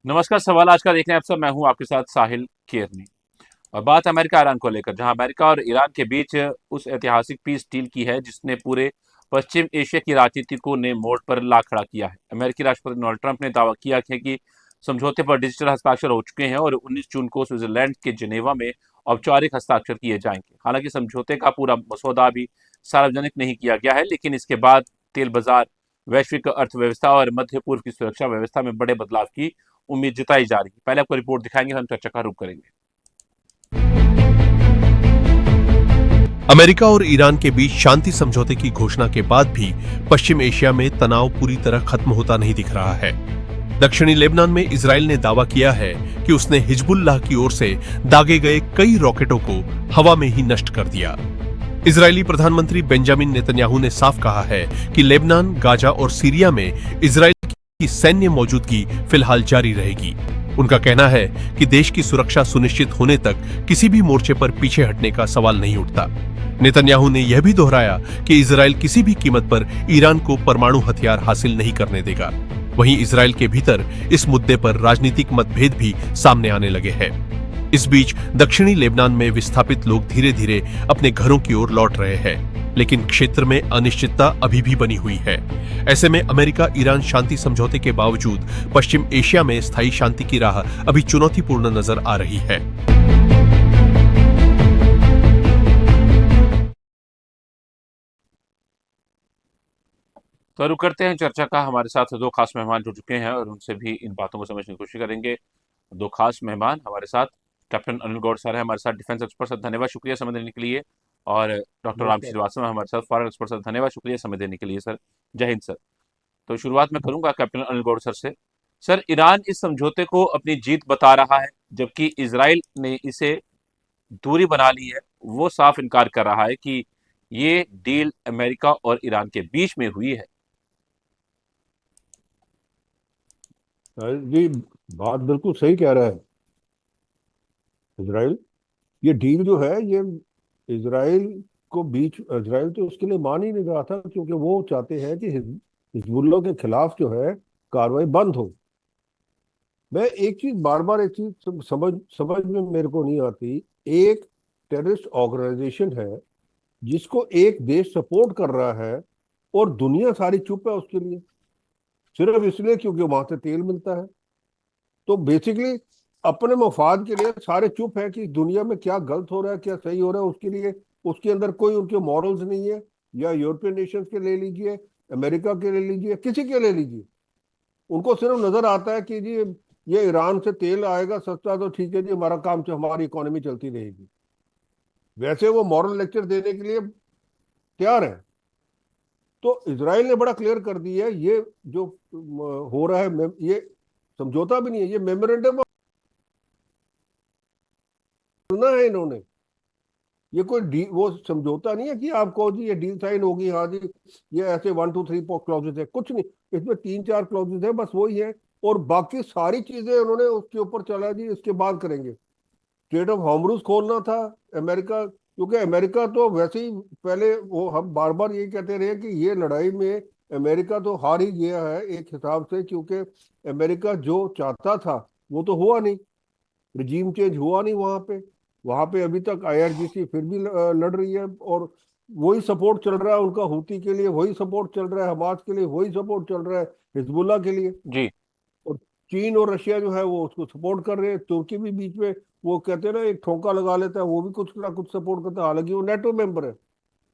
नमस्कार। सवाल आज का देख रहे हैं आप सब। मैं हूं आपके साथ साहिल केरनी। और बात अमेरिका ईरान को लेकर, जहां अमेरिका और ईरान के बीच उस ऐतिहासिक पीस डील की है जिसने पूरे पश्चिम एशिया की राजनीति को नए मोड़ पर ला खड़ा किया है। अमेरिकी राष्ट्रपति डोनाल्ड ट्रंप ने दावा किया है कि समझौते पर डिजिटल हस्ताक्षर हो चुके हैं और 19 जून को स्विट्जरलैंड के जिनेवा में औपचारिक हस्ताक्षर किए जाएंगे। हालांकि समझौते का पूरा मसौदा अभी सार्वजनिक नहीं किया गया है, लेकिन इसके बाद तेल बाजार, वैश्विक अर्थव्यवस्था और मध्य पूर्व की सुरक्षा व्यवस्था में बड़े बदलाव की उम्मीद जताई जा रही है। पहले आपको रिपोर्ट दिखाएंगे, हम चर्चा का रुख करेंगे। अमेरिका और ईरान के बीच शांति समझौते की घोषणा के बाद भी पश्चिम एशिया में तनाव पूरी तरह खत्म होता नहीं दिख रहा है। दक्षिणी लेबनान में इजराइल ने दावा किया है कि उसने हिजबुल्लाह की ओर से दागे गए कई रॉकेटों को हवा में ही नष्ट कर दिया। इजरायली प्रधानमंत्री बेंजामिन नेतन्याहू ने साफ कहा है कि लेबनान, गाजा और सीरिया में इजराइल की सैन्य मौजूदगी फिलहाल जारी रहेगी। उनका कहना है कि देश की सुरक्षा सुनिश्चित होने तक किसी भी मोर्चे पर पीछे हटने का सवाल नहीं उठता। नेतन्याहू ने यह भी दोहराया कि इजराइल किसी भी कीमत पर ईरान को परमाणु हथियार हासिल नहीं करने देगा। वहीं इजराइल के भीतर इस मुद्दे पर राजनीतिक मतभेद भी सामने आने लगे हैं। इस बीच दक्षिणी लेबनान में विस्थापित लोग धीरे धीरे अपने घरों की ओर लौट रहे हैं, लेकिन क्षेत्र में अनिश्चितता अभी भी बनी हुई है। ऐसे में अमेरिका ईरान शांति समझौते के बावजूद पश्चिम एशिया में स्थायी शांति की राह अभी चुनौतीपूर्ण नजर आ रही है। तो रुक करते हैं चर्चा का। हमारे साथ दो खास मेहमान जुड़ चुके हैं और उनसे भी इन बातों को समझने की कोशिश करेंगे। दो खास मेहमान हमारे साथ, कैप्टन अनिल गौड़ सर है हमारे साथ, डिफेंस एक्सपर्ट सर, धन्यवाद शुक्रिया समय देने के लिए। और डॉक्टर राम नमस्कार। श्रीवास्तव है हमारे साथ, फॉरेन एक्सपर्ट सर, धन्यवाद शुक्रिया समय देने के लिए सर। जय हिंद सर। तो शुरुआत मैं करूंगा कैप्टन अनिल गौड़ सर से। सर, ईरान इस समझौते को अपनी जीत बता रहा है, जबकि इसराइल ने इसे दूरी बना ली है। वो साफ इनकार कर रहा है कि ये डील अमेरिका और ईरान के बीच में हुई है। जी, बात बिल्कुल सही कह रहा है इजराइल। ये डील जो है ये इजराइल इजराइल तो उसके लिए मान ही नहीं रहा था, क्योंकि वो चाहते हैं कि हिजबुल्लाह के खिलाफ जो है कार्रवाई बंद हो। मैं एक चीज बार बार एक चीज समझ समझ में मेरे को नहीं आती। एक टेररिस्ट ऑर्गेनाइजेशन है जिसको एक देश सपोर्ट कर रहा है और दुनिया सारी चुप है उसके लिए, सिर्फ इसलिए क्योंकि वहां से तेल मिलता है। तो बेसिकली अपने मफाद के लिए सारे चुप है कि दुनिया में क्या गलत हो रहा है क्या सही हो रहा है, उसके लिए उसके अंदर कोई उनके मॉरल्स नहीं है। या यूरोपियन नेशंस के ले लीजिए, अमेरिका के ले लीजिए, किसी के ले लीजिए, उनको सिर्फ नजर आता है कि जी ये ईरान से तेल आएगा सस्ता तो ठीक है जी, हमारा काम हमारी इकोनॉमी चलती रहेगी। वैसे वो मॉरल लेक्चर देने के लिए तैयार है। तो इसराइल ने बड़ा क्लियर कर दिया है, ये जो हो रहा है ये समझौता भी नहीं है, ये मेमोरेंडम सुना है इन्होंने। ये कोई डील वो समझौता नहीं है कि आप कहो जी ये डील साइन होगी, हाँ जी ये ऐसे 1 2 3 क्लॉजेस है, कुछ नहीं। इसमें 3 4 क्लॉजेस है, बस वही है। और बाकी सारी चीजें उन्होंने उसके ऊपर चला जी इसके बाद करेंगे। स्ट्रेट ऑफ हॉर्मुज खोलना था अमेरिका, क्योंकि अमेरिका तो वैसे ही पहले वो हम बार बार यही कहते रहे कि ये लड़ाई में अमेरिका तो हार ही गया है एक हिसाब से, क्योंकि अमेरिका जो चाहता था वो तो हुआ नहीं, रिजीम चेंज हुआ नहीं वहां पे अभी तक आईआरजीसी फिर भी लड़ रही है। और वही सपोर्ट चल रहा है उनका हूती के लिए, वही सपोर्ट चल रहा है हमास के लिए, वही सपोर्ट चल रहा है हिजबुल्लाह के लिए। जी। और चीन और रशिया जो है वो उसको सपोर्ट कर रहे हैं, तुर्की भी बीच में वो कहते हैं ना एक ठोका लगा लेता है, वो भी कुछ ना कुछ सपोर्ट करता है, हालांकि वो नेटो मेंबर है।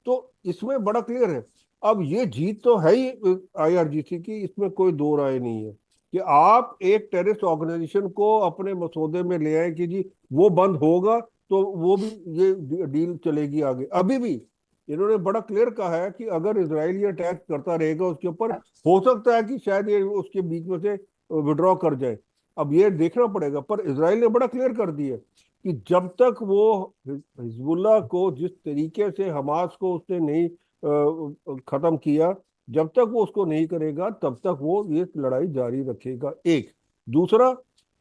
तो इसमें बड़ा क्लियर है। अब ये जीत तो है ही आईआरजीसी की, इसमें कोई दो राय नहीं है कि आप एक टेररिस्ट ऑर्गेनाइजेशन को अपने मसौदे में ले आए कि जी वो बंद होगा तो वो भी ये डील चलेगी आगे। अभी भी इन्होंने बड़ा क्लियर कहा है कि अगर इसराइल ये अटैक करता रहेगा उसके ऊपर, हो सकता है कि शायद ये उसके बीच में से विड्रॉ कर जाए। अब ये देखना पड़ेगा, पर इसराइल ने बड़ा क्लियर कर दिया कि जब तक वो हिजबुल्लाह को जिस तरीके से हमास को उसने नहीं खत्म किया, जब तक वो उसको नहीं करेगा तब तक वो ये लड़ाई जारी रखेगा। एक दूसरा,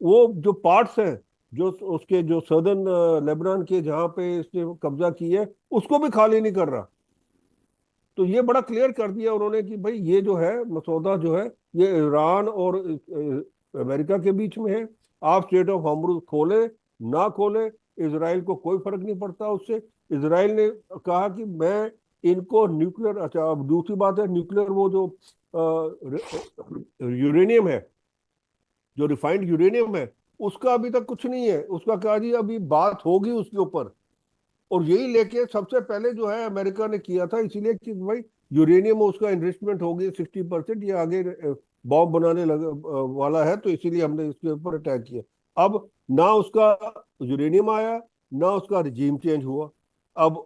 वो जो पार्ट्स हैं जो उसके जो सदर्न लेबनान के जहां पे इसने कब्जा किया है उसको भी खाली नहीं कर रहा। तो ये बड़ा क्लियर कर दिया उन्होंने कि भाई ये जो है मसौदा जो है ये ईरान और अमेरिका के बीच में है। आप स्ट्रेट ऑफ हॉर्मुज खोले ना खोले, इसराइल को कोई फर्क नहीं पड़ता उससे। इसराइल ने कहा कि मैं इनको न्यूक्लियर, अच्छा अब दूसरी बात है, न्यूक्लियर वो जो यूरेनियम है, जो रिफाइंड यूरेनियम है, उसका अभी तक कुछ नहीं है। उसका कहा जी अभी बात होगी उसके ऊपर। और यही लेके सबसे पहले जो है अमेरिका ने किया था, इसीलिए कि भाई यूरेनियम में उसका इन्रिचमेंट होगी 60%, ये आगे बॉम्ब बनाने वाला है, तो इसीलिए हमने इसके ऊपर अटैक किया। अब ना उसका यूरेनियम आया, ना उसका रिजीम चेंज हुआ। अब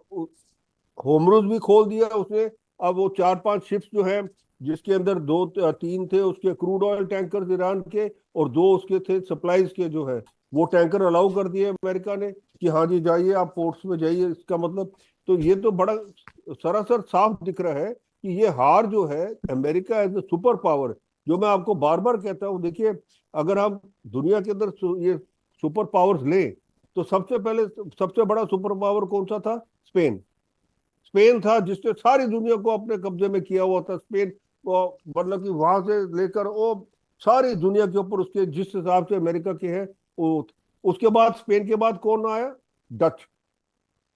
होमरूज भी खोल दिया उसने। अब वो 4-5 शिप्स जो है, जिसके अंदर 2-3 थे उसके क्रूड ऑयल टैंकर ईरान के, और 2 उसके थे सप्लाईज के, जो है वो टैंकर अलाउ कर दिए अमेरिका ने कि हाँ जी जाइए आप पोर्ट्स में जाइए। इसका मतलब तो ये तो बड़ा सरासर साफ दिख रहा है कि ये हार जो है America as a super power, जो मैं आपको बार बार कहता हूँ, देखिए अगर हम दुनिया के अंदर ये सुपर पावर्स लें, तो सबसे पहले सबसे बड़ा सुपर पावर कौन सा था? स्पेन। स्पेन था जिसने सारी दुनिया को अपने कब्जे में किया हुआ था। स्पेन को मतलब कि वहां से लेकर वो सारी दुनिया के ऊपर उसके जिस हिसाब से अमेरिका के हैं वो। उसके बाद स्पेन के बाद कौन आया? डच।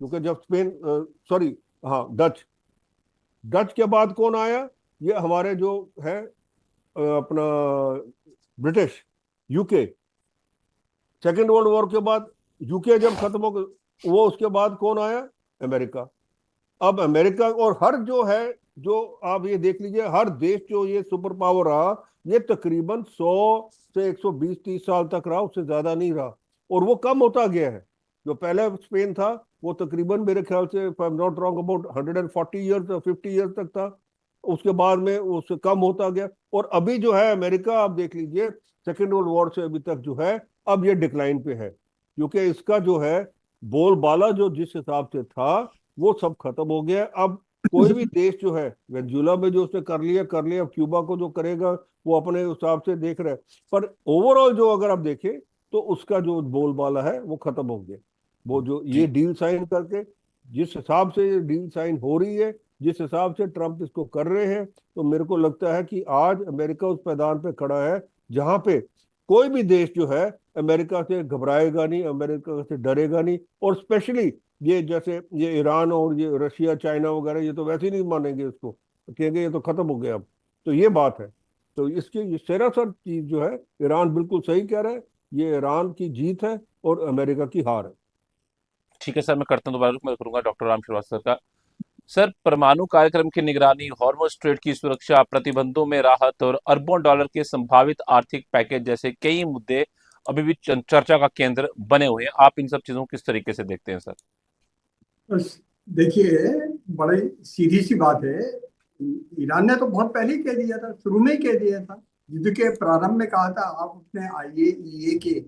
क्योंकि जब स्पेन, सॉरी, हाँ डच, डच के बाद कौन आया? ये हमारे जो है अपना British, UK. Second world war के बाद यूके जब खत्म हो गया, वो उसके बाद कौन आया? अमेरिका। अब अमेरिका और हर जो है, जो आप ये देख लीजिए, हर देश जो ये सुपर पावर रहा, ये तकरीबन 100 से 120-130 साल तक रहा, उससे ज्यादा नहीं रहा। और वो कम होता गया है। जो पहले स्पेन था वो तकरीबन मेरे ख्याल से, if I am not wrong, about 140 years, 50 years तक था। उसके बाद में उससे कम होता गया। और अभी जो है अमेरिका, आप देख लीजिए, सेकेंड वर्ल्ड वॉर से अभी तक जो है, अब ये डिक्लाइन पे है, क्योंकि इसका जो है बोलबाला जो जिस हिसाब से था वो सब खत्म हो गया। अब कोई भी देश जो है, वेनेजुएला में जो उसने कर लिया, अब क्यूबा को जो करेगा वो अपने हिसाब से देख रहा है। पर ओवरऑल जो अगर आप देखें, तो उसका जो बोलबाला है वो खत्म हो गया। वो जो ये जी। डील साइन करके, जिस हिसाब से ये डील साइन हो रही है, जिस हिसाब से ट्रम्प इसको कर रहे हैं, तो मेरे को लगता है कि आज अमेरिका उस मैदान पे खड़ा है जहां पे कोई भी देश जो है अमेरिका से घबराएगा नहीं, अमेरिका से डरेगा नहीं। और स्पेशली ये जैसे ये ईरान और ये रशिया चाइना वगैरह, ये तो वैसे ही नहीं मानेंगे इसको, कहेंगे ये तो खत्म हो गया अब। तो ये बात है। तो इसकी ये सरासर चीज जो है, ईरान बिल्कुल सही कह रहा है, ये ईरान की जीत है और अमेरिका की हार है। ठीक है सर, मैं करता हूँ दोबारा मैं करूंगा डॉक्टर राम श्रीवास्तव का। सर, परमाणु कार्यक्रम की निगरानी, हॉर्मुज़ स्ट्रेट की सुरक्षा, प्रतिबंधों में राहत और अरबों डॉलर के संभावित आर्थिक पैकेज जैसे कई मुद्दे अभी भी चर्चा का केंद्र बने हुए हैं। आप इन सब चीजों को किस तरीके से देखते हैं सर? बस देखिए, बड़ी सीधी सी बात है। ईरान ने तो बहुत पहले ही कह दिया था, शुरू में ही कह दिया था, युद्ध के प्रारंभ में कहा था आप अपने IAEA के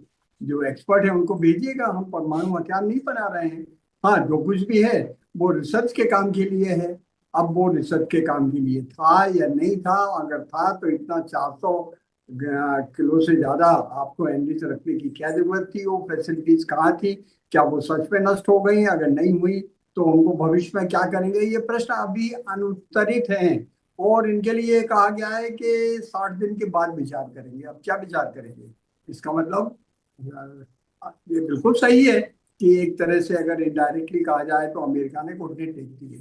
जो एक्सपर्ट हैं उनको भेजिएगा, हम परमाणु हथियार नहीं बना रहे हैं। हाँ, जो कुछ भी है वो रिसर्च के काम के लिए है। अब वो रिसर्च के काम के लिए था या नहीं था? अगर था तो इतना 400 किलो से ज्यादा आपको एनरिच रखने की क्या जरूरत थी? वो फैसिलिटीज कहाँ थी? क्या वो सच में नष्ट हो गई? अगर नहीं हुई तो उनको भविष्य में क्या करेंगे? ये प्रश्न अभी अनुत्तरित हैं। और इनके लिए कहा गया है कि 60 दिन के बाद विचार करेंगे। अब क्या विचार करेंगे? इसका मतलब ये बिल्कुल सही है कि एक तरह से अगर इनडायरेक्टली कहा जाए तो अमेरिका ने घुटने टेक दिए।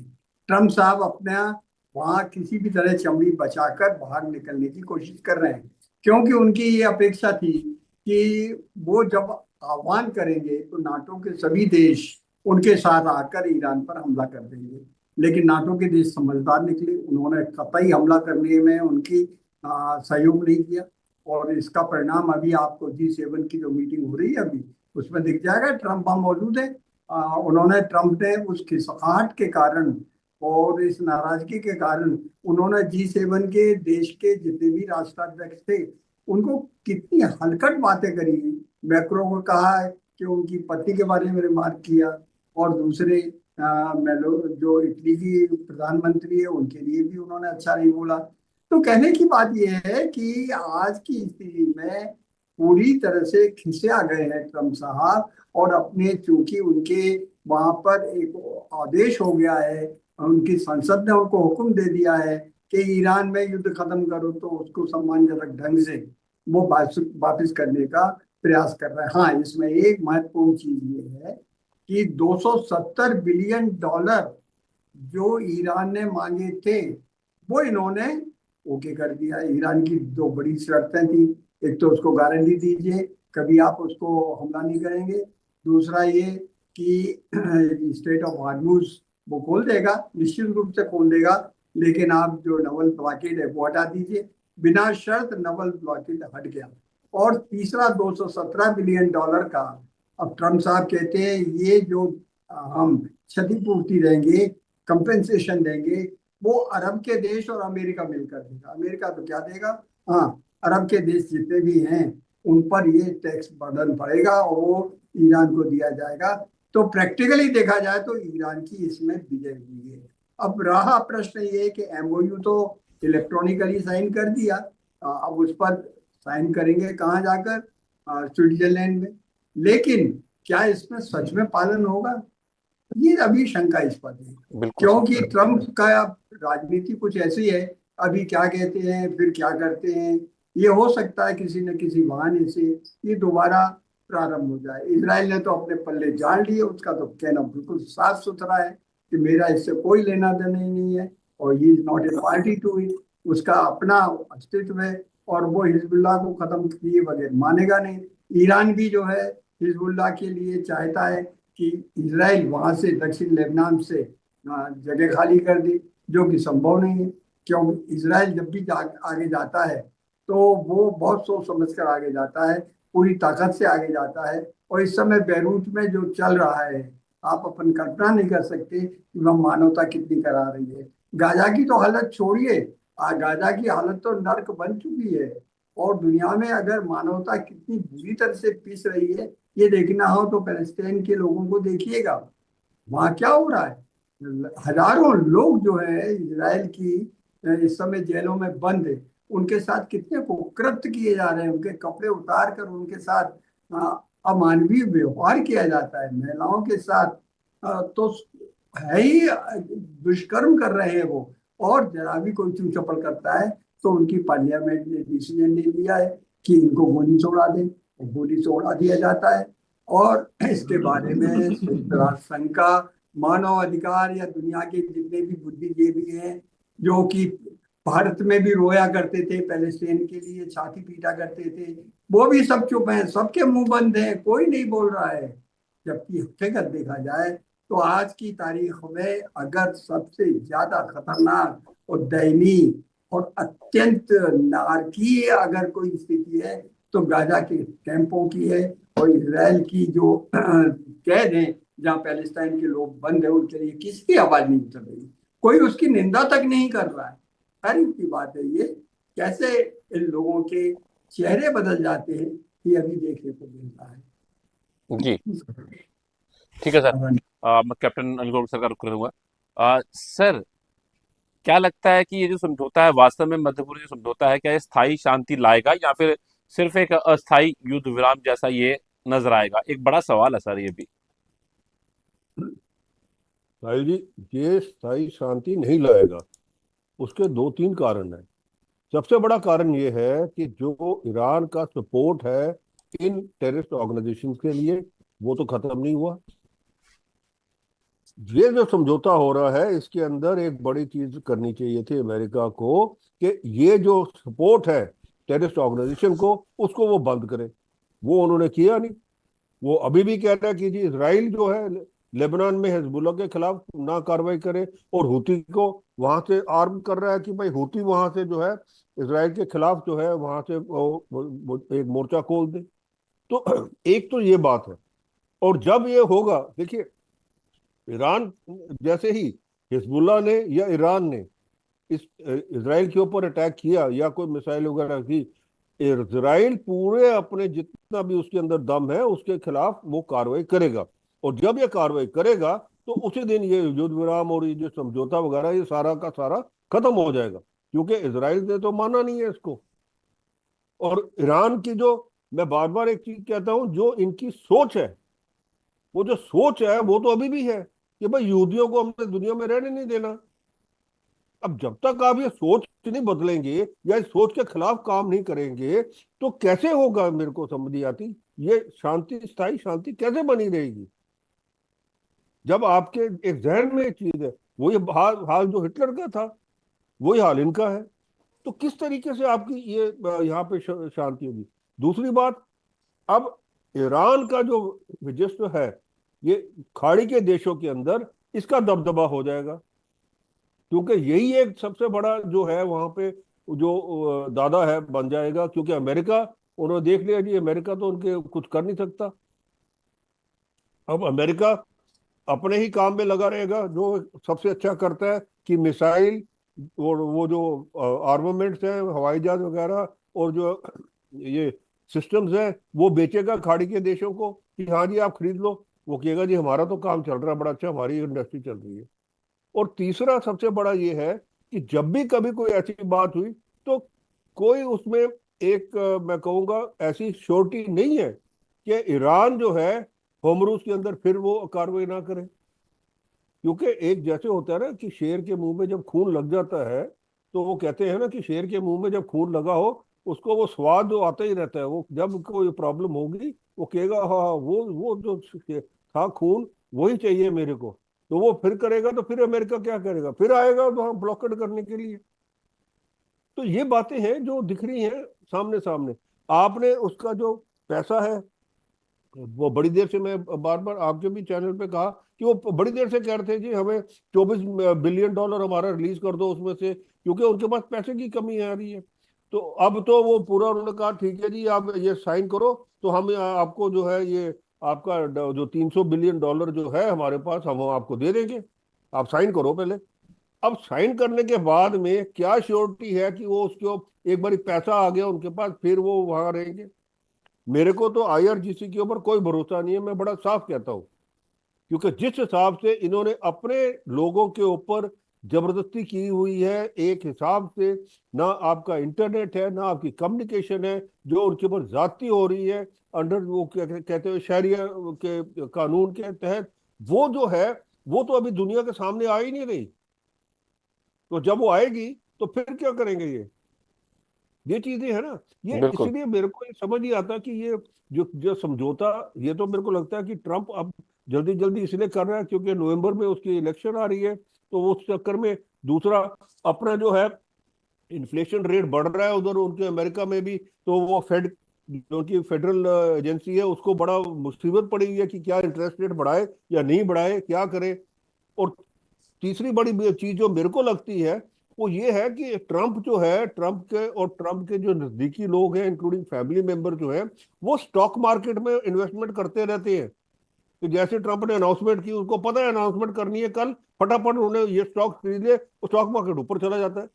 ट्रम्प साहब अपना वहां किसी भी तरह चमड़ी बचाकर बाहर निकलने की कोशिश कर रहे हैं, क्योंकि उनकी ये अपेक्षा थी कि वो जब आह्वान करेंगे तो नाटो के सभी देश उनके साथ आकर ईरान पर हमला कर देंगे। लेकिन नाटो के देश समझदार निकले, उन्होंने कतई हमला करने में उनकी सहयोग नहीं किया। और इसका परिणाम अभी आपको G7 की जो मीटिंग हो रही है अभी, उसमें दिख जाएगा। ट्रम्प वहां मौजूद है। ट्रम्प ने उस खिसकाहट के कारण और इस नाराजगी के कारण उन्होंने G7 के देश के जितने भी राष्ट्राध्यक्ष थे उनको कितनी हलकट बातें करी हैं। मैक्रो को कहा है कि उनकी पत्नी के बारे में रिमार्क किया, और दूसरे मेलो जो इटली की प्रधानमंत्री है उनके लिए भी उन्होंने अच्छा नहीं बोला। तो कहने की बात यह है कि आज की स्थिति में पूरी तरह से खिसे आ गए हैं ट्रम्प साहब, और अपने चूंकि उनके वहां पर एक आदेश हो गया है, उनकी संसद ने उनको हुक्म दे दिया है कि ईरान में युद्ध खत्म करो, तो उसको सम्मानजनक ढंग से वो वापस करने का प्रयास कर रहा है। हाँ, इसमें एक महत्वपूर्ण चीज ये है कि 270 बिलियन डॉलर जो ईरान ने मांगे थे वो इन्होंने ओके कर दिया। ईरान की दो बड़ी शर्तें थी, एक तो उसको गारंटी दीजिए कभी आप उसको हमला नहीं करेंगे, दूसरा ये कि स्टेट ऑफ हार्मूज वो खोल देगा, निश्चित रूप से खोल देगा, लेकिन आप जो नवल ब्लॉकेड है वो हटा दीजिए। बिना शर्त नवल ब्लॉकेड हट गया। और तीसरा 217 बिलियन डॉलर का, अब ट्रम्प साहब कहते हैं ये जो हम क्षतिपूर्ति देंगे, कंपेंसेशन देंगे, वो अरब के देश और अमेरिका मिलकर देगा। अमेरिका तो क्या देगा, हाँ, अरब के देश जितने भी हैं उन पर ये टैक्स बर्डन पड़ेगा और वो ईरान को दिया जाएगा। तो प्रैक्टिकली देखा जाए तो ईरान की इसमें विजय हुई है। अब रहा प्रश्न ये कि एमओयू तो इलेक्ट्रॉनिकली साइन कर दिया, अब उस पर साइन करेंगे कहाँ जाकर, स्विट्जरलैंड में। लेकिन क्या इसमें सच में पालन होगा, ये अभी शंकास्पद है। बिल्कुल क्योंकि सर। ट्रम्प का राजनीति कुछ ऐसी है, अभी क्या कहते हैं फिर क्या करते हैं। ये हो सकता है किसी न किसी बहाने से ये दोबारा प्रारंभ हो जाए। इजराइल ने तो अपने पल्ले झाड़ लिए, उसका तो कहना बिल्कुल साफ सुथरा है कि मेरा इससे कोई लेना देना ही नहीं है और he is not a party to it. उसका अपना अस्तित्व है और वो हिजबुल्लाह को खत्म किए बगैर मानेगा नहीं। ईरान भी जो है हिजबुल्लाह के लिए चाहता है कि इजराइल वहां से दक्षिण लेबनान से जगह खाली कर दी, जो कि संभव नहीं है। क्योंकि इजराइल जब भी आगे जाता है तो वो बहुत सोच समझ कर आगे जाता है, पूरी ताकत से आगे जाता है। और इस समय बैरूत में जो चल रहा है, आप अपन कल्पना नहीं कर सकते कि वह मानवता कितनी करा रही है। गाजा की तो हालत छोड़िए, गाजा की हालत तो नर्क बन चुकी है। और दुनिया में अगर मानवता कितनी बुरी तरह से पिस रही है ये देखना हो तो पैलेस्टाइन के लोगों को देखिएगा, वहां क्या हो रहा है। हजारों लोग जो है इजराइल की इस समय जेलों में बंद है, उनके साथ कितने कुकृत्य किए जा रहे हैं, उनके कपड़े उतार कर उनके साथ अमानवीय व्यवहार किया जाता है, महिलाओं के साथ तो है ही दुष्कर्म कर रहे हैं वो। और जरा भी कोई चू चपल करता है तो उनकी पार्लियामेंट ने डिसीजन ले लिया है कि इनको गोली छोड़ा दें, गोली छोड़ा दिया जाता है। और इसके बारे में संयुक्त राष्ट्र संघ का मानव अधिकार या दुनिया के जितने भी बुद्धिजीवी हैं जो कि भारत में भी रोया करते थे, पैलेस्टीन के लिए छाती पीटा करते थे, वो भी सब चुप हैं, सबके मुंह बंद हैं, कोई नहीं बोल रहा है। जबकि हकीकत देखा जाए तो आज की तारीख में अगर सबसे ज्यादा खतरनाक और दयनीय और अत्यंत नारकीय अगर कोई स्थिति है तो गाजा के कैंपों की है और इसराइल की जो कैद है जहाँ पैलेस्टाइन के लोग बंद है उनके लिए किसी की आवाज नहीं उठ रही, कोई उसकी निंदा तक नहीं कर रहा है। तारीफ की बात है ये, कैसे इन लोगों के चेहरे बदल जाते हैं ये अभी देखने को मिल रहा है। जी ठीक है सर। मैं कैप्टन अनिल गौड़ सर का रुख करूंगा। सर, क्या लगता है कि ये जो समझौता है वास्तव में मध्य पूर्व जो समझौता है क्या ये स्थायी शांति लाएगा या फिर सिर्फ एक अस्थायी युद्ध विराम जैसा ये नजर आएगा? एक बड़ा सवाल है सर ये भी। साहिल जी, ये स्थायी शांति नहीं लाएगा। उसके दो तीन कारण हैं। सबसे बड़ा कारण ये है कि जो ईरान का सपोर्ट है इन टेररिस्ट ऑर्गेनाइजेशन के लिए वो तो खत्म नहीं हुआ। ये जो समझौता हो रहा है इसके अंदर एक बड़ी चीज करनी चाहिए थी अमेरिका को कि ये जो सपोर्ट है टेररिस्ट ऑर्गेनाइजेशन को उसको वो बंद करे। वो उन्होंने किया नहीं। वो अभी भी कह रहा है कि जी इसराइल जो है लेबनान में हिजबुल्लाह के खिलाफ ना कार्रवाई करे और हूती को वहां से आर्म कर रहा है कि भाई हूती वहां से जो है इसराइल के खिलाफ जो है वहां से वो एक मोर्चा खोल दे। तो एक तो ये बात है। और जब ये होगा, देखिए, ईरान जैसे ही हिजबुल्लाह ने या ईरान ने इस इसराइल के ऊपर अटैक किया या कोई मिसाइल वगैरह की, इसराइल पूरे अपने जितना भी उसके अंदर दम है उसके खिलाफ वो कार्रवाई करेगा। और जब ये कार्रवाई करेगा तो उसी दिन ये युद्ध विराम और ये जो समझौता वगैरह ये सारा का सारा खत्म हो जाएगा, क्योंकि इसराइल ने तो माना नहीं है इसको। और ईरान की जो, मैं बार बार एक चीज कहता हूं, जो इनकी सोच है, वो जो सोच है वो तो अभी भी है कि भाई यहूदियों को हमने दुनिया में रहने नहीं देना। अब जब तक आप ये सोच नहीं बदलेंगे या इस सोच के खिलाफ काम नहीं करेंगे तो कैसे होगा, मेरे को समझ नहीं आती। ये शांति, स्थायी शांति कैसे बनी रहेगी जब आपके एक जहन में एक चीज है, वो ये हाल हाल जो हिटलर का था वही हाल इनका है। तो किस तरीके से आपकी ये यहाँ पे शांति होगी। दूसरी बात, अब ईरान का जो वर्चस्व है ये खाड़ी के देशों के अंदर, इसका दबदबा हो जाएगा, क्योंकि यही एक सबसे बड़ा जो है वहां पे जो दादा है बन जाएगा। क्योंकि अमेरिका, उन्होंने देख लिया जी अमेरिका तो उनके कुछ कर नहीं सकता। अब अमेरिका अपने ही काम में लगा रहेगा, जो सबसे अच्छा करता है कि मिसाइल और वो जो आर्मामेंट्स है, हवाई जहाज वगैरह, और जो ये सिस्टम्स हैं वो बेचेगा खाड़ी के देशों को कि हाँ जी आप खरीद लो। वो कहेगा जी हमारा तो काम चल रहा है बड़ा अच्छा, हमारी इंडस्ट्री चल रही है। और तीसरा सबसे बड़ा ये है कि जब भी कभी कोई ऐसी बात हुई तो कोई उसमें एक मैं कहूँगा ऐसी श्योरिटी नहीं है कि ईरान जो है होमरूज के अंदर फिर वो कार्रवाई ना करे। क्योंकि एक जैसे होता है ना कि शेर के मुंह में जब खून लग जाता है, तो वो कहते हैं ना कि शेर के मुंह में जब खून लगा हो उसको वो स्वाद जो आता ही रहता है, वो जब कोई प्रॉब्लम होगी वो कहेगा हाँ हाँ, वो जो था खून वही चाहिए मेरे को। तो वो फिर करेगा, तो फिर अमेरिका क्या करेगा, फिर आएगा तो हम ब्लॉकेट करने के लिए। तो ये बातें हैं जो दिख रही हैं सामने सामने। आपने उसका जो पैसा है, वो बड़ी देर से, मैं बार बार आपके भी चैनल पे कहा कि वो बड़ी देर से कह रहे थे जी हमें 24 बिलियन डॉलर हमारा रिलीज कर दो उसमें से, क्योंकि उनके पास पैसे की कमी आ रही है। तो अब तो वो पूरा उन्होंने कहा ठीक है जी आप ये साइन करो, तो हम आपको जो है ये आपका जो 300 बिलियन डॉलर जो है हमारे पास हम आपको दे देंगे, आप साइन करो पहले। अब साइन करने के बाद में क्या श्योरिटी है कि वो उसको एक बार पैसा आ गया उनके पास फिर वो वहां रहेंगे। मेरे को तो आईआरजीसी के ऊपर कोई भरोसा नहीं है, मैं बड़ा साफ कहता हूँ। क्योंकि जिस हिसाब से इन्होंने अपने लोगों के ऊपर जबरदस्ती की हुई है, एक हिसाब से ना आपका इंटरनेट है ना आपकी कम्युनिकेशन है, जो उनके ऊपर ज्यादती हो रही है अंडर वो क्या कहते हैं शरिया के कानून के तहत, वो जो है वो तो अभी दुनिया के सामने आ ही नहीं रही। तो जब वो आएगी तो फिर क्या करेंगे ये चीजें है ना। ये बिल्कुल। इसलिए मेरे को ये समझ नहीं आता कि ये जो जो समझौता, ये तो मेरे को लगता है कि ट्रम्प अब जल्दी जल्दी इसलिए कर रहा है क्योंकि नवंबर में उसकी इलेक्शन आ रही है, तो वो उस चक्कर में। दूसरा, अपना जो है इन्फ्लेशन रेट बढ़ रहा है उधर उनके अमेरिका में भी, तो वो फेड जो उनकी फेडरल एजेंसी है उसको बड़ा मुसीबत पड़ी हुई है कि क्या इंटरेस्ट रेट बढ़ाए या नहीं बढ़ाए, क्या करे। और तीसरी बड़ी चीज जो मेरे को लगती है वो ये है कि ट्रंप जो है, ट्रंप के और ट्रंप के जो नजदीकी लोग हैं इंक्लूडिंग फैमिली मेंबर जो है, वो स्टॉक मार्केट में इन्वेस्टमेंट करते रहते हैं। तो जैसे ट्रंप ने अनाउंसमेंट की, उसको पता है अनाउंसमेंट करनी है कल, फटाफट उन्होंने ये स्टॉक खरीद लिए, वो स्टॉक मार्केट ऊपर चला जाता है।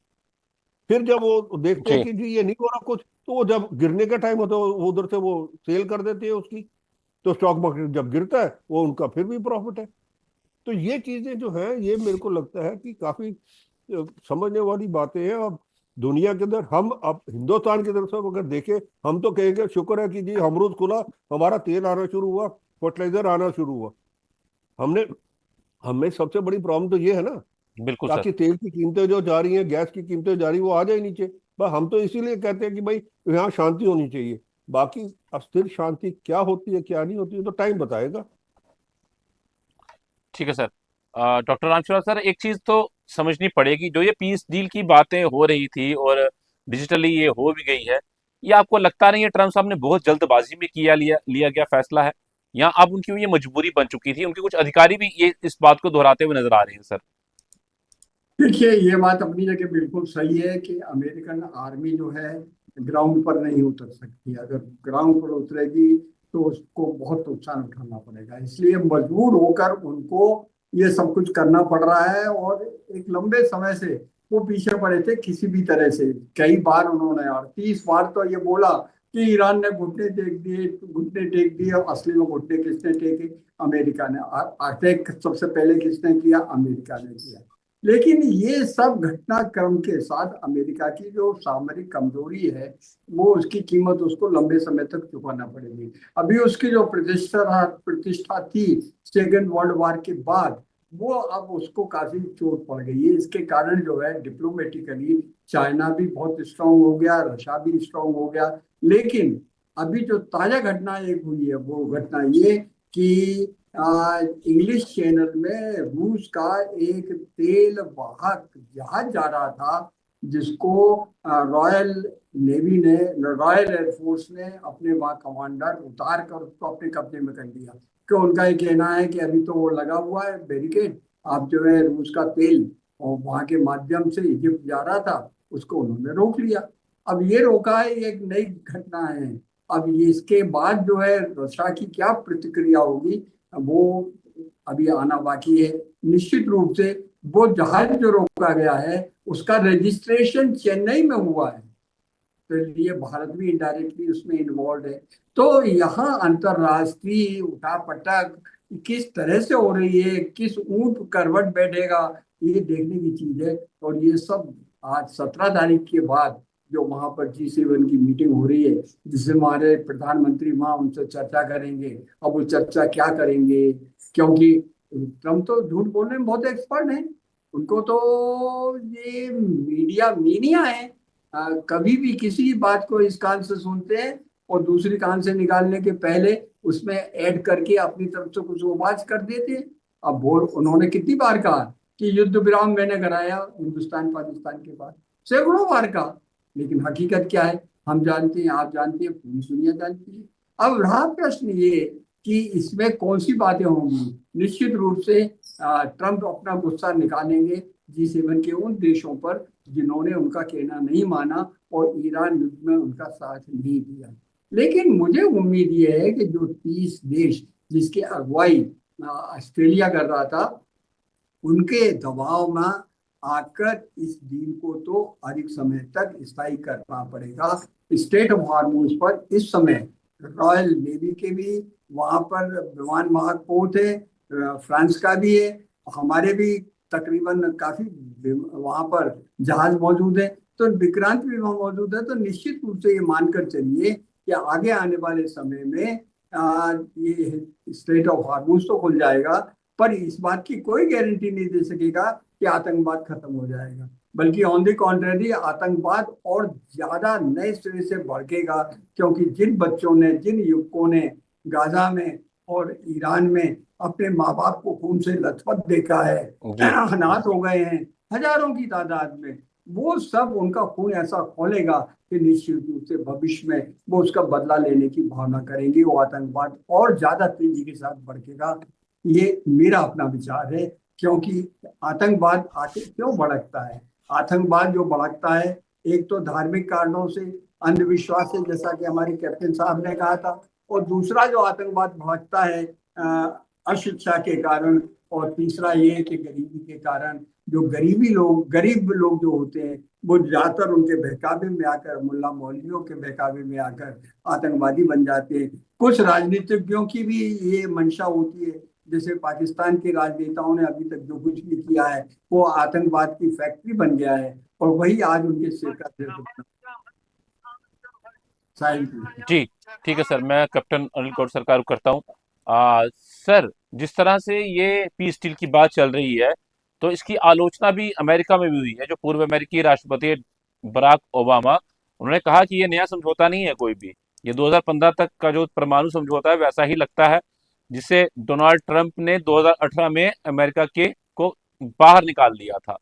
फिर जब वो देखते हैं जी। कि जी ये नहीं हो रहा कुछ, तो वो जब गिरने का टाइम होता है वो उधर से वो सेल कर देते हैं उसकी। तो स्टॉक मार्केट जब गिरता है वो उनका फिर भी प्रॉफिट है। तो ये चीजें जो है ये मेरे को लगता है कि काफी समझने वाली बातें हैं। अब दुनिया के अंदर हम अब हिंदुस्तान की तरफ से अगर देखें, हम तो कहेंगे शुक्र है कि जी अमरूद खुला, हमारा तेल आना शुरू हुआ, फर्टिलाइजर आना शुरू हुआ। हमने हमें सबसे बड़ी प्रॉब्लम तो ये है ना, बिल्कुल सर। ताकि तेल की कीमतें जो जा रही हैं, गैस की कीमतें जा रही हैं, वो आ जाए नीचे। बस हम तो इसीलिए कहते हैं कि भाई यहाँ शांति होनी चाहिए। बाकी अस्थिर शांति क्या होती है क्या नहीं होती है तो टाइम बताएगा। ठीक है सर। डॉक्टर रामचंद्र सर, एक चीज तो समझनी पड़ेगी, जो ये पीस डील की बातें हो रही थी और डिजिटली ये हो भी गई है, ये आपको लगता नहीं है ट्रम्प साहब ने बहुत जल्दबाजी में किया लिया लिया गया फैसला है, या अब उनकी ये मजबूरी बन चुकी थी? उनके कुछ अधिकारी भी ये इस बात को दोहराते हुए नजर आ रहे हैं सर। देखिए, ये बात अपनी जगह बिल्कुल सही है कि अमेरिकन आर्मी जो है ग्राउंड पर नहीं उतर सकती। अगर ग्राउंड पर उतरेगी तो उसको बहुत नुकसान उठाना पड़ेगा, इसलिए मजबूर होकर उनको ये सब कुछ करना पड़ रहा है। और एक लंबे समय से वो पीछे पड़े थे किसी भी तरह से। कई बार उन्होंने, और 30 बार तो ये बोला कि ईरान ने घुटने टेक दिए, घुटने टेक दिए। और असली में घुटने किसने टेके? अमेरिका ने। अटैक सबसे पहले किसने किया? अमेरिका ने किया। लेकिन ये सब घटनाक्रम के साथ अमेरिका की जो सामरिक कमजोरी है, वो उसकी कीमत उसको लंबे समय तक चुकाना पड़ेगी। अभी उसकी जो प्रतिष्ठा प्रतिष्ठा थी सेकेंड वर्ल्ड वॉर के बाद, वो अब उसको काफी चोट पड़ गई है। इसके कारण जो है डिप्लोमेटिकली चाइना भी बहुत स्ट्रांग हो गया, रशिया भी स्ट्रांग हो गया। लेकिन अभी जो ताजा घटना एक हुई है वो घटना ये कि इंग्लिश चैनल में रूस का एक तेल वाहक जहाज जा रहा था, जिसको रॉयल नेवी ने, रॉयल एयरफोर्स ने अपने वहाँ कमांडर उतार कर उसको अपने कब्जे में कर लिया। क्यों? उनका ये कहना है कि अभी तो वो लगा हुआ है बैरिकेड, आप जो है रूस का तेल और वहां के माध्यम से इजिप्ट जा रहा था, उसको उन्होंने रोक लिया। अब ये रोका है, ये एक नई घटना है। अब ये इसके बाद जो है रशिया की क्या प्रतिक्रिया होगी वो अभी आना बाकी है। निश्चित रूप से वो जहाज जो रोका गया है उसका रजिस्ट्रेशन चेन्नई में हुआ है, तो ये भारत भी इनडायरेक्टली उसमें इन्वॉल्व है। तो यहाँ अंतरराष्ट्रीय उठापटक किस तरह से हो रही है, किस ऊंट करवट बैठेगा, ये देखने की चीज है। और ये सब आज 17 तारीख के बाद जो वहां पर G7 की मीटिंग हो रही है, जिसमें हमारे प्रधानमंत्री वहां उनसे चर्चा करेंगे। अब वो चर्चा क्या करेंगे, क्योंकि ट्रम्प तो झूठ बोलने में बहुत एक्सपर्ट हैं। उनको तो ये मीडिया मीनिया है। कभी भी किसी बात को इस कान से सुनते हैं और दूसरी कान से निकालने के पहले उसमें ऐड करके अपनी तरफ से कुछ आवाज कर देते हैं। अब बोल, उन्होंने कितनी बार कहा कि युद्ध विराम मैंने कराया हिंदुस्तान पाकिस्तान के बाद, सैकड़ों बार कहा। लेकिन हकीकत क्या है हम जानते हैं, आप जानते हैं, पूरी दुनिया जानती है। अब रहा प्रश्न ये कि इसमें कौन सी बातें होंगी। निश्चित रूप से ट्रंप अपना गुस्सा निकालेंगे G7 के उन देशों पर जिन्होंने उनका कहना नहीं माना और ईरान युद्ध में उनका साथ नहीं दिया। लेकिन मुझे उम्मीद ये है कि जो 30 देश जिसकी अगुवाई ऑस्ट्रेलिया कर रहा था, उनके दबाव में आकर इस डील को तो अधिक समय तक स्थायी करना पड़ेगा। स्टेट ऑफ हार्मोज पर इस समय रॉयल नेवी के भी वहां पर विमान वाहक पोत है, फ्रांस का भी है, हमारे भी तकरीबन काफी वहां पर जहाज मौजूद है, तो विक्रांत भी वहां मौजूद है। तो निश्चित रूप से ये मानकर चलिए कि आगे आने वाले समय में ये स्ट्रेट ऑफ हार्मोज तो खुल जाएगा, पर इस बात की कोई गारंटी नहीं दे सकेगा कि आतंकवाद खत्म हो जाएगा। बल्कि ऑन द कॉन्ट्रेरी आतंकवाद और ज्यादा नए सिरे से भड़केगा, क्योंकि जिन बच्चों ने, जिन युवकों ने गाजा में और ईरान में अपने माँ बाप को खून से लथपथ देखा है, जी अनाथ हो गए हैं हजारों की तादाद में, वो सब उनका खून ऐसा खोलेगा कि निश्चित रूप से भविष्य में वो उसका बदला लेने की भावना करेंगे। वो आतंकवाद और ज्यादा तेजी के साथ बढ़ेगा। ये मेरा अपना विचार है। क्योंकि आतंकवाद आखिर क्यों भड़कता है? आतंकवाद जो भड़कता है एक तो धार्मिक कारणों से, अंधविश्वास से, जैसा कि हमारे कैप्टन साहब ने कहा था, और दूसरा जो आतंकवाद भड़कता है अशिक्षा के कारण, और तीसरा ये है कि गरीबी के कारण। जो गरीब लोग जो होते हैं वो ज्यादातर उनके बहकावे में आकर, मुल्ला मौलवियों के बहकावे में आकर आतंकवादी बन जाते हैं। कुछ राजनीतिज्ञों की भी ये मंशा होती है, जैसे पाकिस्तान के राजनेताओं ने अभी तक जो कुछ भी किया है वो आतंकवाद की फैक्ट्री बन गया है, और वही आज उनके सिर का दर्द साहिल। जी ठीक है सर, मैं कैप्टन अनिल गौड़ सरकार को करता हूँ। सर, जिस तरह से ये पीस डील की बात चल रही है, तो इसकी आलोचना भी अमेरिका में भी हुई है। जो पूर्व अमेरिकी राष्ट्रपति बराक ओबामा, उन्होंने कहा कि ये नया समझौता नहीं है कोई भी, ये 2015 तक का जो परमाणु समझौता है वैसा ही लगता है, जिसे डोनाल्ड ट्रंप ने 2018 में अमेरिका के को बाहर निकाल दिया था।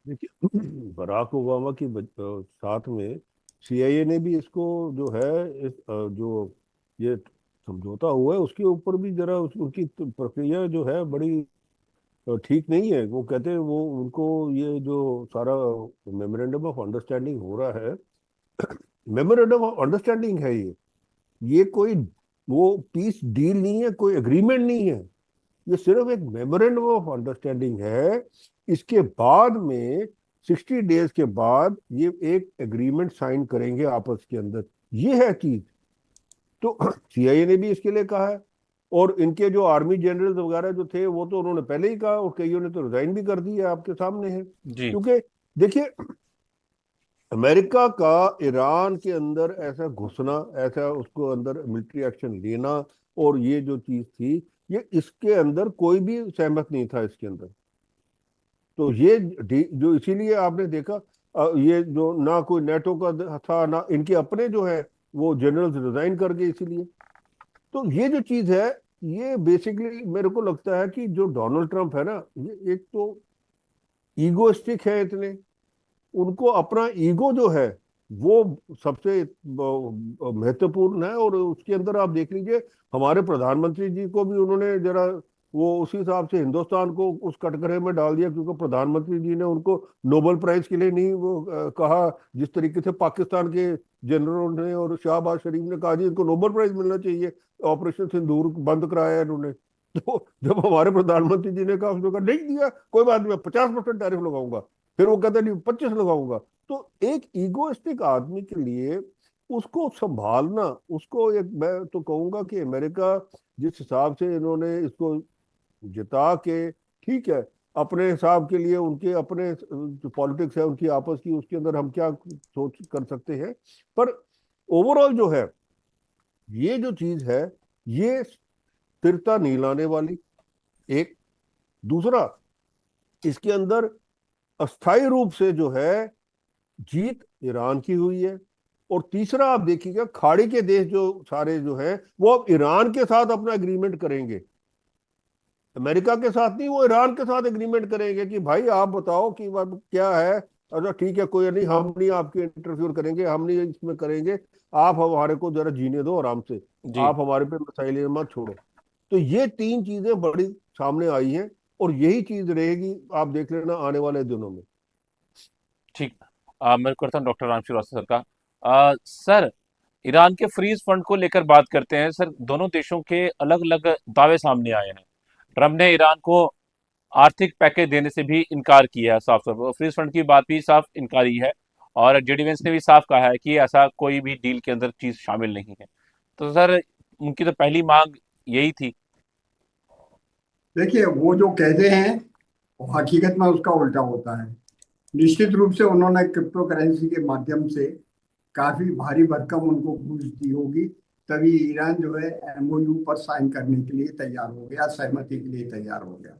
देखिए बराक ओबामा की साथ में CIA ने भी इसको जो है जो ये समझौता हुआ है उसके ऊपर भी जरा उनकी प्रक्रिया जो है बड़ी ठीक नहीं है। वो कहते हैं वो उनको ये जो सारा मेमोरेंडम ऑफ अंडरस्टैंडिंग हो रहा है, मेमोरेंडम ऑफ अंडरस्टैंडिंग है ये कोई वो पीस डील नहीं है, कोई एग्रीमेंट नहीं है, ये सिर्फ एक मेमोरेंडम ऑफ अंडरस्टैंडिंग है। इसके बाद में 60 डेज के बाद ये एक एग्रीमेंट साइन करेंगे आपस के अंदर, ये है चीज। तो CIA ने भी इसके लिए कहा है, और इनके जो आर्मी जनरल्स वगैरह जो थे वो तो उन्होंने पहले ही कहा, और कईयों ने तो रिजाइन भी कर दिया, आपके सामने है। जी क्योंकि देखिए अमेरिका का ईरान के अंदर ऐसा घुसना, ऐसा उसको अंदर मिलिट्री एक्शन लेना, और ये जो चीज थी ये इसके अंदर कोई भी सहमत नहीं था इसके अंदर। तो ये जो इसीलिए आपने देखा ये जो ना कोई नेटो का था ना इनके अपने जो है वो जनरल्स रिजाइन कर गए इसीलिए। तो ये जो चीज है ये बेसिकली मेरे को लगता है कि जो डोनाल्ड ट्रंप है ना ये एक तो ईगोइस्टिक है इतने, उनको अपना ईगो जो है वो सबसे महत्वपूर्ण है। और उसके अंदर आप देख लीजिए हमारे प्रधानमंत्री जी को भी उन्होंने जरा वो उसी हिसाब से हिंदुस्तान को उस कटघरे में डाल दिया, क्योंकि प्रधानमंत्री जी ने उनको नोबेल प्राइज के लिए नहीं वो कहा जिस तरीके से पाकिस्तान के जनरलों ने और शहबाज शरीफ ने कहा जी इनको नोबेल प्राइज मिलना चाहिए, ऑपरेशन सिंदूर बंद कराया इन्होंने। तो जब हमारे प्रधानमंत्री जी ने कहा उसने कहा नहीं दिया कोई बात नहीं मैं 50% टैरिफ लगाऊंगा, फिर वो कहता नहीं 25 लगाऊंगा। तो एक ईगोइस्टिक आदमी के लिए उसको संभालना, उसको एक मैं तो कहूंगा कि अमेरिका जिस हिसाब से इन्होंने इसको जिता के ठीक है अपने हिसाब के लिए उनके अपने जो पॉलिटिक्स है उनकी आपस की उसके अंदर हम क्या सोच कर सकते हैं, पर ओवरऑल जो है ये जो चीज है ये स्थिरता नहीं लाने वाली। एक दूसरा इसके अंदर अस्थायी रूप से जो है जीत ईरान की हुई है। और तीसरा आप देखिएगा खाड़ी के देश जो सारे जो हैं वो अब ईरान के साथ अपना एग्रीमेंट करेंगे, अमेरिका के साथ नहीं, वो ईरान के साथ एग्रीमेंट करेंगे कि भाई आप बताओ कि क्या है। अच्छा ठीक है कोई नहीं, हम नहीं आपके इंटरफ्यूर करेंगे, हम नहीं इसमें करेंगे, आप हमारे को जरा जीने दो आराम से, जी। आप हमारे पे मिसाइलें मत छोड़ो। तो ये तीन चीजें बड़ी सामने आई हैं और यही चीज रहेगी आप देख लेना आने वाले दिनों में। ठीक। मैं करता हूँ डॉक्टर राम श्रीवास्तव सर का। सर, ईरान के फ्रीज फंड को लेकर बात करते हैं सर। दोनों देशों के अलग अलग दावे सामने आए हैं। ट्रम्प ने ईरान को आर्थिक पैकेज देने से भी इनकार किया है साफ तौर पर, फ्रीज फंड की बात भी साफ इनकारी है। और जेडी वेंस ने भी साफ कहा है कि ऐसा कोई भी डील के अंदर चीज शामिल नहीं है। तो सर उनकी तो पहली मांग यही थी। देखिए वो जो कहते हैं वो हकीकत में उसका उल्टा होता है। निश्चित रूप से उन्होंने क्रिप्टो करेंसी के माध्यम से काफी भारी भरकम उनको घूस दी होगी, तभी ईरान जो है एमओयू पर साइन करने के लिए तैयार हो गया, सहमति के लिए तैयार हो गया।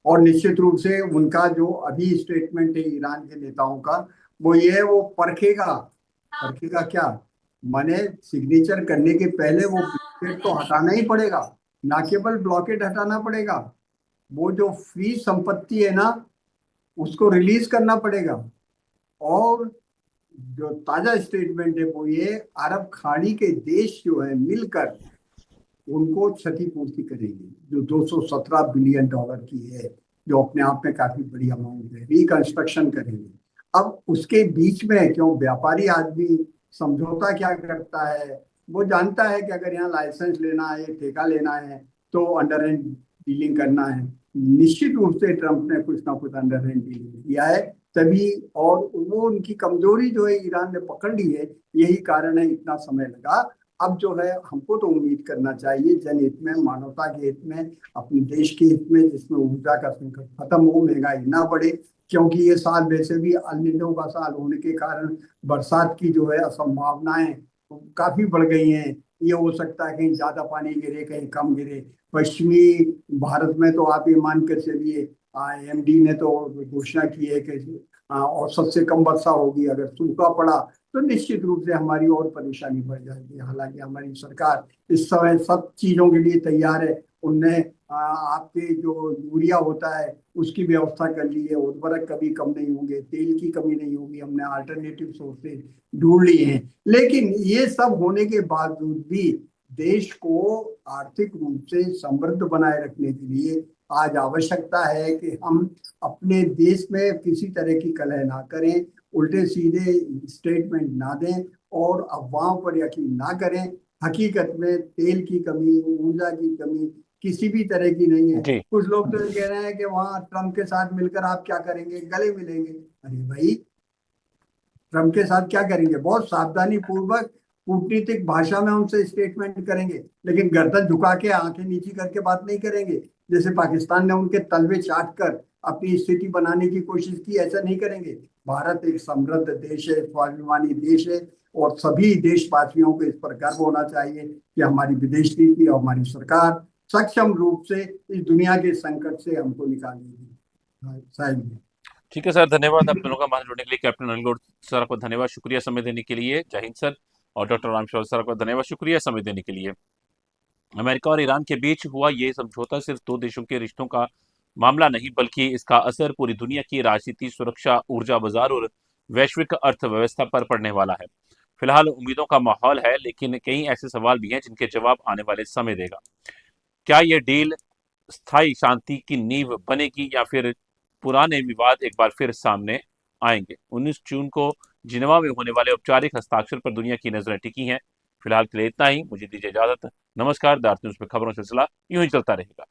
और निश्चित रूप से उनका जो अभी स्टेटमेंट है ईरान के नेताओं का वो ये है, वो परखेगा। परखेगा क्या, माने सिग्नेचर करने के पहले वो ब्लॉकेट तो हटाना ही पड़ेगा। ना केवल ब्लॉकेट हटाना पड़ेगा, वो जो फ्री संपत्ति है ना उसको रिलीज करना पड़ेगा। और जो ताजा स्टेटमेंट है वो ये, अरब खाड़ी के देश जो है मिलकर उनको क्षतिपूर्ति करेंगे, जो 217 बिलियन डॉलर की है, जो अपने आप में काफी बड़ी अमाउंट है, रिकंस्ट्रक्शन करेंगे। अब उसके बीच में क्यों व्यापारी आदमी समझौता क्या करता है, वो जानता है कि अगर यहाँ लाइसेंस लेना है ठेका लेना है तो अंडर हैंड डीलिंग करना है। निश्चित रूप से ट्रंप ने कुछ ना कुछ अंडर हैंड डीलिंग किया है तभी, और वो उनकी कमजोरी जो है ईरान ने पकड़ ली है, यही कारण है इतना समय लगा। अब जो है हमको तो उम्मीद करना चाहिए जनहित में, मानवता के हित में, अपने देश के हित में, जिसमें ऊर्जा का संकट खत्म हो, महंगाई ना बढ़े। क्योंकि ये साल वैसे भी अल नीनो का साल होने के कारण बरसात की जो है असंभावनाएं काफी बढ़ गई हैं। ये हो सकता है कहीं ज्यादा पानी गिरे कहीं कम गिरे। पश्चिमी भारत में तो आप ये मान कर चलिए आईएमडी ने तो घोषणा की है कि औसत से कम वर्षा होगी। अगर सूखा पड़ा तो निश्चित रूप से हमारी और परेशानी बढ़ जाएगी। हालांकि हमारी सरकार इस समय सब चीजों के लिए तैयार है। उनने आपके जो यूरिया होता है उसकी व्यवस्था कर ली है, उर्वरक कभी कम नहीं होंगे, तेल की कमी नहीं होगी, हमने अल्टरनेटिव सोर्सेज ढूंढ लिए हैं। लेकिन ये सब होने के बावजूद भी देश को आर्थिक रूप से समृद्ध बनाए रखने के लिए आज आवश्यकता है कि हम अपने देश में किसी तरह की कलह ना करें, उल्टे सीधे स्टेटमेंट ना दें और अफवाहों पर यकीन ना करें। हकीकत में तेल की कमी, ऊर्जा की कमी किसी भी तरह की नहीं है। जी। कुछ लोग तो ये कह रहे हैं कि वहां ट्रम्प के साथ मिलकर आप क्या करेंगे, गले मिलेंगे। अरे भाई, ट्रम्प के साथ क्या करेंगे, बहुत सावधानी पूर्वक कूटनीतिक भाषा में उनसे स्टेटमेंट करेंगे, लेकिन गर्दन झुका के आंखें नीची करके बात नहीं करेंगे। जैसे पाकिस्तान ने उनके तलवे चाट कर अपनी स्थिति बनाने की कोशिश की, ऐसा नहीं करेंगे। भारत एक समृद्ध देश है, स्वाभिमानी देश है, और सभी देशवासियों को इस पर गर्व होना चाहिए कि हमारी विदेश नीति और हमारी सरकार सक्षम रूप से इस दुनिया के संकट से हमको निकालेगी। हाँ, शायद। ठीक है सर, धन्यवाद आप दोनों का हमारे जुड़ने के लिए। कैप्टन अनिल गौड़ सर आपको धन्यवाद, शुक्रिया समय देने के लिए। जय हिंद सर। और डॉक्टर राम शौर सर आपको धन्यवाद, शुक्रिया समय देने के लिए। अमेरिका और ईरान के बीच हुआ ये समझौता सिर्फ दो देशों के रिश्तों का मामला नहीं, बल्कि इसका असर पूरी दुनिया की राजनीति, सुरक्षा, ऊर्जा बाजार और वैश्विक अर्थव्यवस्था पर पड़ने वाला है। फिलहाल उम्मीदों का माहौल है, लेकिन कई ऐसे सवाल भी हैं जिनके जवाब आने वाले समय देगा। क्या ये डील स्थायी शांति की नींव बनेगी या फिर पुराने विवाद एक बार फिर सामने आएंगे? 19 जून को जिनेवा में होने वाले औपचारिक हस्ताक्षर पर दुनिया की नजरें टिकी हैं। फिलहाल के लिए इतना ही, मुझे दीजिए इजाजत। नमस्कार। द अर्थ न्यूज में खबरों का सिलसिला यूं ही चलता रहेगा।